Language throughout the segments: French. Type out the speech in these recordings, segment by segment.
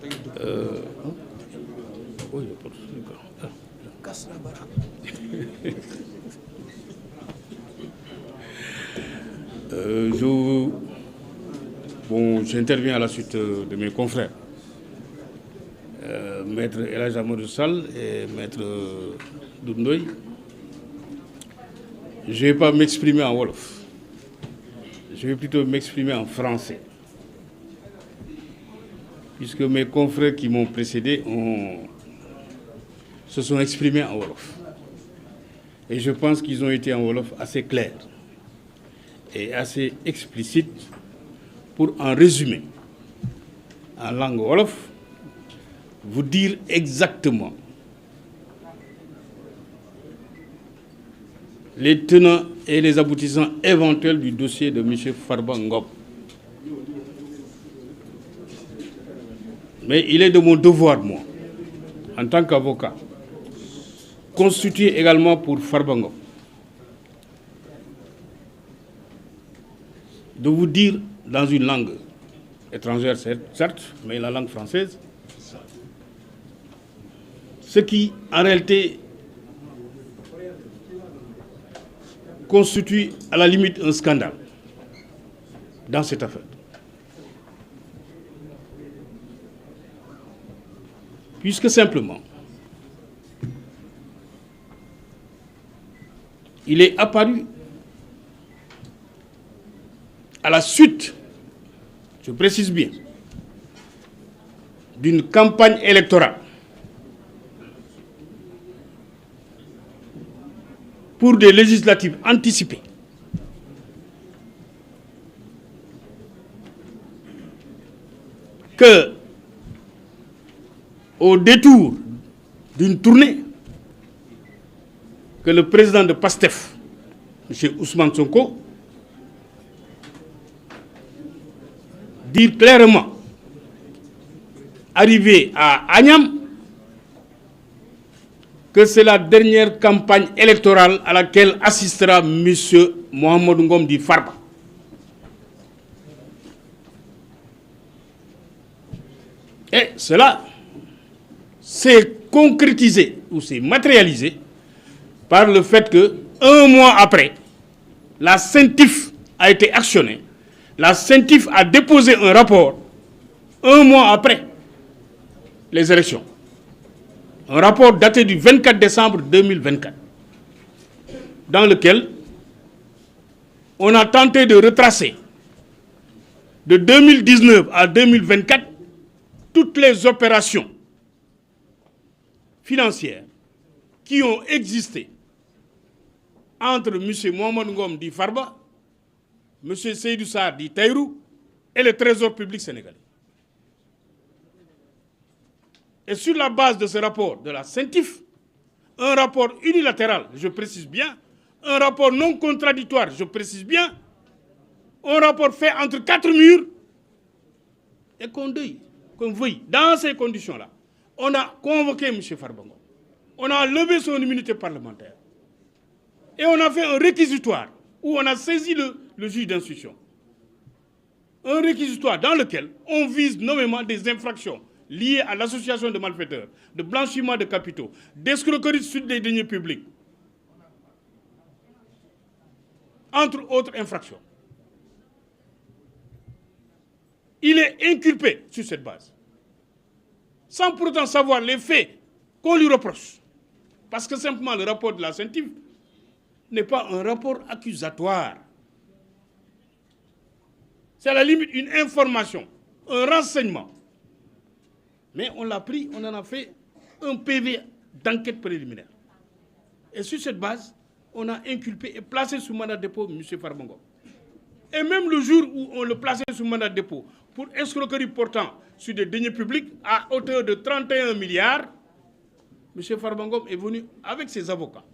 Oui, j'interviens à la suite de mes confrères, Maître El Hadj Amadou Sall et Maître Doudou Ndoye. Je ne vais pas m'exprimer en wolof. Je vais plutôt m'exprimer en français. Puisque mes confrères qui m'ont précédé se sont exprimés en wolof. Et je pense qu'ils ont été en wolof assez clairs et assez explicites pour en résumer en langue wolof, vous dire exactement les tenants et les aboutissants éventuels du dossier de M. Farba Ngom. Mais il est de mon devoir, moi, en tant qu'avocat, constitué également pour Farba Ngom, de vous dire dans une langue étrangère, certes, mais la langue française, ce qui, en réalité, constitue à la limite un scandale dans cette affaire. Puisque simplement, il est apparu à la suite, je précise bien, d'une campagne électorale pour des législatives anticipées, que, au détour d'une tournée, que le président de PASTEF, M. Ousmane Sonko, dit clairement, arrivé à Agnam, que c'est la dernière campagne électorale à laquelle assistera M. Mohamed Ngom Di Farba. Et cela s'est concrétisé ou s'est matérialisé par le fait que, un mois après, la CENTIF a été actionnée. La CENTIF a déposé un rapport, un mois après les élections. Un rapport daté du 24 décembre 2024, dans lequel on a tenté de retracer de 2019 à 2024 toutes les opérations financières qui ont existé entre M. Mohamed Ngom Di Farba, M. Seydou Sarr Di Taïrou et le Trésor public sénégalais. Et sur la base de ce rapport de la CENTIF, un rapport unilatéral, je précise bien, un rapport non contradictoire, je précise bien, un rapport fait entre quatre murs, et qu'on veuille, dans ces conditions-là, on a convoqué M. Farba Ngom, on a levé son immunité parlementaire, et on a fait un réquisitoire où on a saisi le juge d'instruction. Un réquisitoire dans lequel on vise nommément des infractions liées à l'association de malfaiteurs, de blanchiment de capitaux, d'escroquerie sur des deniers publics, entre autres infractions. Il est inculpé sur cette base, sans pour autant savoir les faits qu'on lui reproche. Parce que simplement le rapport de la CENTIF n'est pas un rapport accusatoire. C'est à la limite une information, un renseignement. Mais on l'a pris, on en a fait un PV d'enquête préliminaire. Et sur cette base, on a inculpé et placé sous mandat de dépôt M. Farba Ngom. Et même le jour où on le plaçait sous mandat de dépôt pour escroquerie portant sur des deniers publics à hauteur de 31 milliards, M. Farba Ngom est venu avec ses avocats.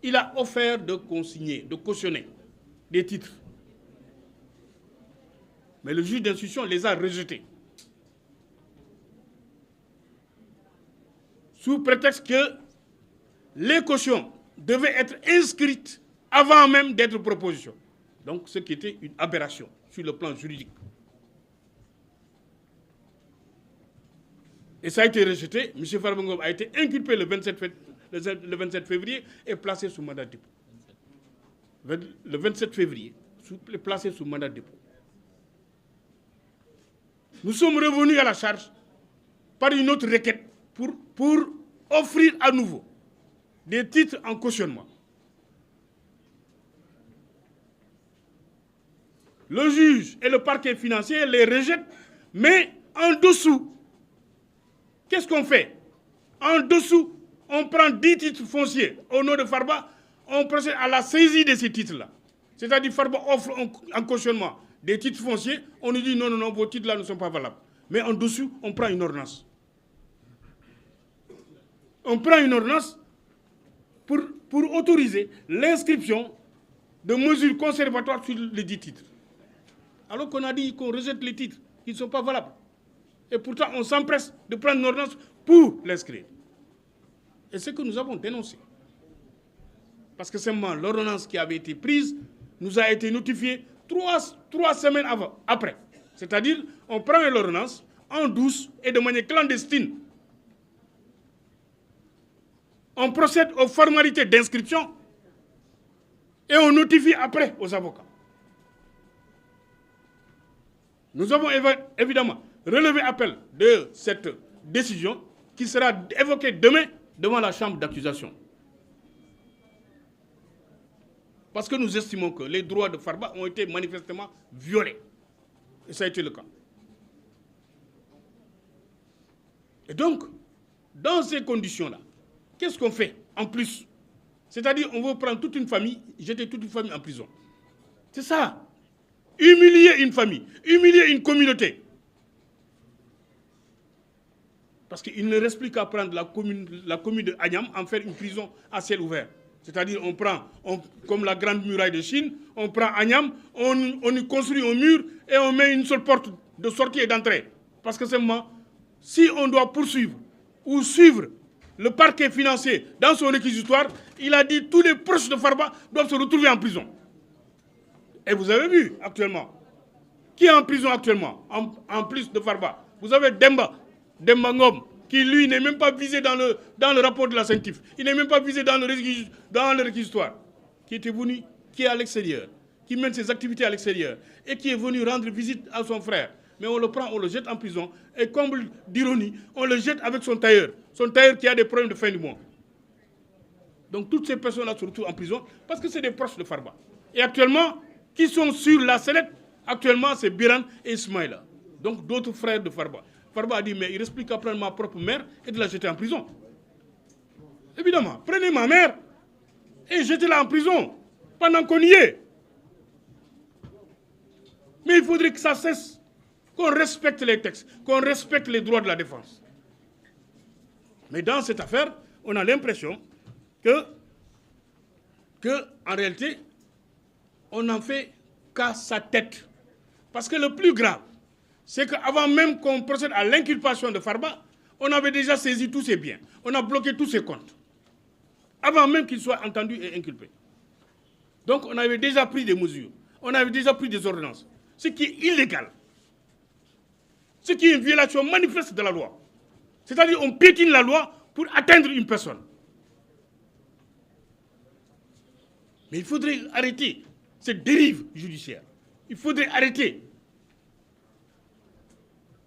Il a offert de consigner, de cautionner des titres. Mais le juge d'instruction les a rejetés. Sous prétexte que les cautions devaient être inscrites avant même d'être proposition. Donc, ce qui était une aberration sur le plan juridique. Et ça a été rejeté. M. Farba Ngom a été inculpé le 27 février et placé sous mandat de dépôt. Le 27 février, placé sous mandat de dépôt. Nous sommes revenus à la charge par une autre requête pour offrir à nouveau des titres en cautionnement. Le juge et le parquet financier les rejettent, mais en dessous, qu'est-ce qu'on fait? En dessous, on prend 10 titres fonciers au nom de Farba, on procède à la saisie de ces titres-là. C'est-à-dire Farba offre en cautionnement des titres fonciers, on nous dit non, non, non, vos titres-là ne sont pas valables. Mais en dessous, on prend une ordonnance. On prend une ordonnance pour autoriser l'inscription de mesures conservatoires sur les 10 titres. Alors qu'on a dit qu'on rejette les titres qui ne sont pas valables. Et pourtant, on s'empresse de prendre une ordonnance pour l'inscrire. Et c'est ce que nous avons dénoncé. Parce que seulement l'ordonnance qui avait été prise nous a été notifiée 3 semaines après. C'est-à-dire, on prend l'ordonnance en douce et de manière clandestine. On procède aux formalités d'inscription et on notifie après aux avocats. Nous avons évidemment relevé appel de cette décision qui sera évoquée demain devant la chambre d'accusation. Parce que nous estimons que les droits de Farba ont été manifestement violés. Et ça a été le cas. Et donc, dans ces conditions-là, qu'est-ce qu'on fait en plus? C'est-à-dire, on veut prendre toute une famille, jeter toute une famille en prison. C'est ça. Humilier une famille, humilier une communauté. Parce qu'il ne reste plus qu'à prendre la commune de Agnam, en faire une prison à ciel ouvert. C'est-à-dire, on prend, comme la grande muraille de Chine, on prend Agnam, on y construit un mur et on met une seule porte de sortie et d'entrée. Parce que seulement, si on doit poursuivre ou suivre le parquet financier dans son réquisitoire, il a dit que tous les proches de Farba doivent se retrouver en prison. Et vous avez vu actuellement, qui est en prison actuellement, en plus de Farba? Vous avez Demba Ngom, qui lui n'est même pas visé dans le rapport de la CENTIF. Il n'est même pas visé dans le réquisitoire. Qui était venu, qui est à l'extérieur, qui mène ses activités à l'extérieur, et qui est venu rendre visite à son frère. Mais on le prend, on le jette en prison, et comble d'ironie, on le jette avec son tailleur qui a des problèmes de fin du mois. Donc toutes ces personnes-là se retrouvent en prison, parce que c'est des proches de Farba. Et actuellement, qui sont sur la sellette, actuellement c'est Biran et Ismaïla. Donc d'autres frères de Farba. Farba a dit, mais il reste plus qu'à prendre ma propre mère et de la jeter en prison. Évidemment, prenez ma mère et jetez-la en prison pendant qu'on y est. Mais il faudrait que ça cesse, qu'on respecte les textes, qu'on respecte les droits de la défense. Mais dans cette affaire, on a l'impression que en réalité, on n'en fait qu'à sa tête. Parce que le plus grave, c'est qu'avant même qu'on procède à l'inculpation de Farba, on avait déjà saisi tous ses biens. On a bloqué tous ses comptes. Avant même qu'il soit entendu et inculpé. Donc on avait déjà pris des mesures. On avait déjà pris des ordonnances. Ce qui est illégal. Ce qui est une violation manifeste de la loi. C'est-à-dire qu'on piétine la loi pour atteindre une personne. Mais il faudrait arrêter cette dérive judiciaire. Il faudrait arrêter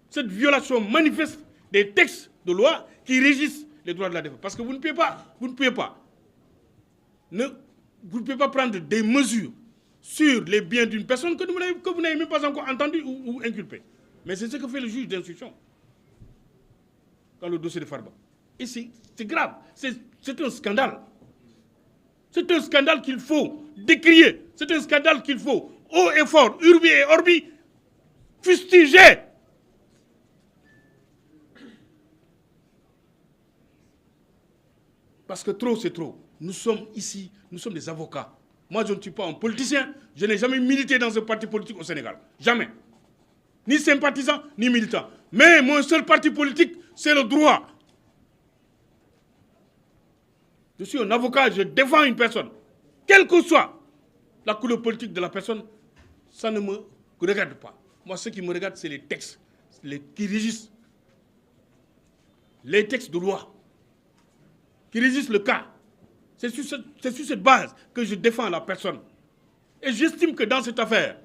cette violation manifeste des textes de loi qui régissent les droits de la défense. Parce que vous ne pouvez pas prendre des mesures sur les biens d'une personne que vous n'avez même pas encore entendu ou inculpé. Mais c'est ce que fait le juge d'instruction dans le dossier de Farba. Et c'est grave, c'est un scandale. C'est un scandale qu'il faut décrier. C'est un scandale qu'il faut, haut et fort, urbi et orbi, fustiger. Parce que trop, c'est trop. Nous sommes ici, nous sommes des avocats. Moi, je ne suis pas un politicien. Je n'ai jamais milité dans un parti politique au Sénégal. Jamais. Ni sympathisant, ni militant. Mais mon seul parti politique, c'est le droit. Je suis un avocat, je défends une personne. Quelle que soit la couleur politique de la personne, ça ne me regarde pas. Moi, ce qui me regarde, c'est les textes qui régissent les textes de loi qui régissent le cas. C'est sur cette base que je défends la personne. Et j'estime que dans cette affaire,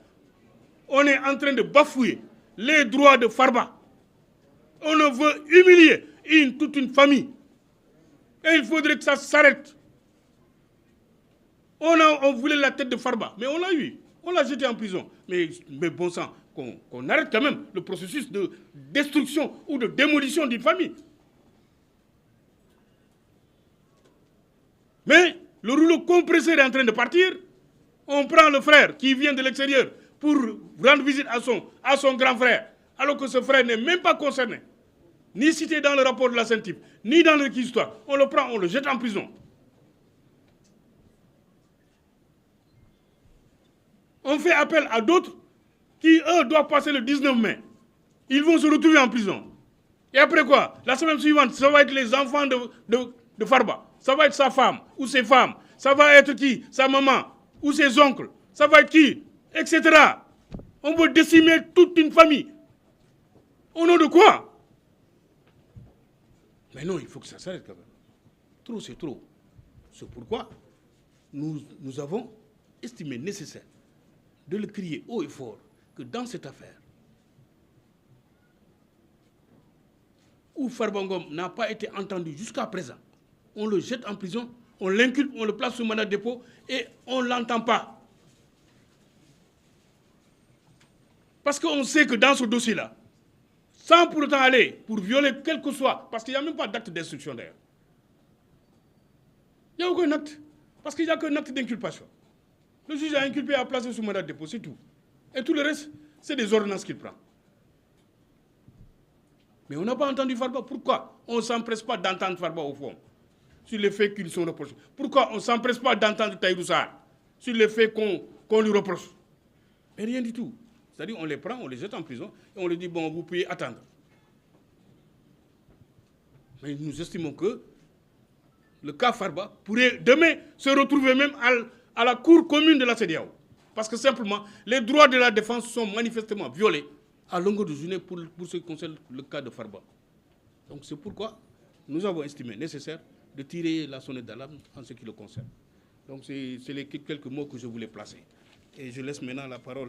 on est en train de bafouer les droits de Farba. On veut humilier toute une famille. Et il faudrait que ça s'arrête. On voulait la tête de Farba, mais on l'a eu. On l'a jeté en prison. Mais bon sang, qu'on arrête quand même le processus de destruction ou de démolition d'une famille. Mais le rouleau compresseur est en train de partir. On prend le frère qui vient de l'extérieur pour rendre visite à son grand frère, alors que ce frère n'est même pas concerné, ni cité dans le rapport de la CENTIF, ni dans le réquisitoire. On le prend, on le jette en prison. On fait appel à d'autres qui, eux, doivent passer le 19 mai. Ils vont se retrouver en prison. Et après quoi? La semaine suivante, ça va être les enfants de Farba. Ça va être sa femme ou ses femmes. Ça va être qui? Sa maman ou ses oncles. Ça va être qui? Etc. On veut décimer toute une famille. Au nom de quoi? Mais non, il faut que ça s'arrête quand même. Trop, c'est trop. C'est pourquoi nous avons estimé nécessaire de le crier haut et fort que dans cette affaire, où Farba Ngom n'a pas été entendu jusqu'à présent, on le jette en prison, on l'inculpe, on le place sous mandat de dépôt et on ne l'entend pas. Parce qu'on sait que dans ce dossier-là, sans pour autant aller pour violer quel que soit, parce qu'il n'y a même pas d'acte d'instruction d'ailleurs. Il n'y a aucun acte, parce qu'il n'y a qu'un acte d'inculpation. Le juge a inculpé et a placé sous mandat de dépôt, c'est tout. Et tout le reste, c'est des ordonnances qu'il prend. Mais on n'a pas entendu Farba. Pourquoi on ne s'empresse pas d'entendre Farba au fond sur les faits qui lui sont reprochés? Pourquoi on ne s'empresse pas d'entendre Tahirou Sarr sur les faits qu'on lui reproche? Mais rien du tout. C'est-à-dire on les prend, on les jette en prison et on leur dit, bon, vous pouvez attendre. Mais nous estimons que le cas Farba pourrait demain se retrouver même à la cour commune de la CEDEAO. Parce que simplement, les droits de la défense sont manifestement violés à longueur de journée pour ce qui concerne le cas de Farba. Donc c'est pourquoi nous avons estimé nécessaire de tirer la sonnette d'alarme en ce qui le concerne. Donc c'est les quelques mots que je voulais placer. Et je laisse maintenant la parole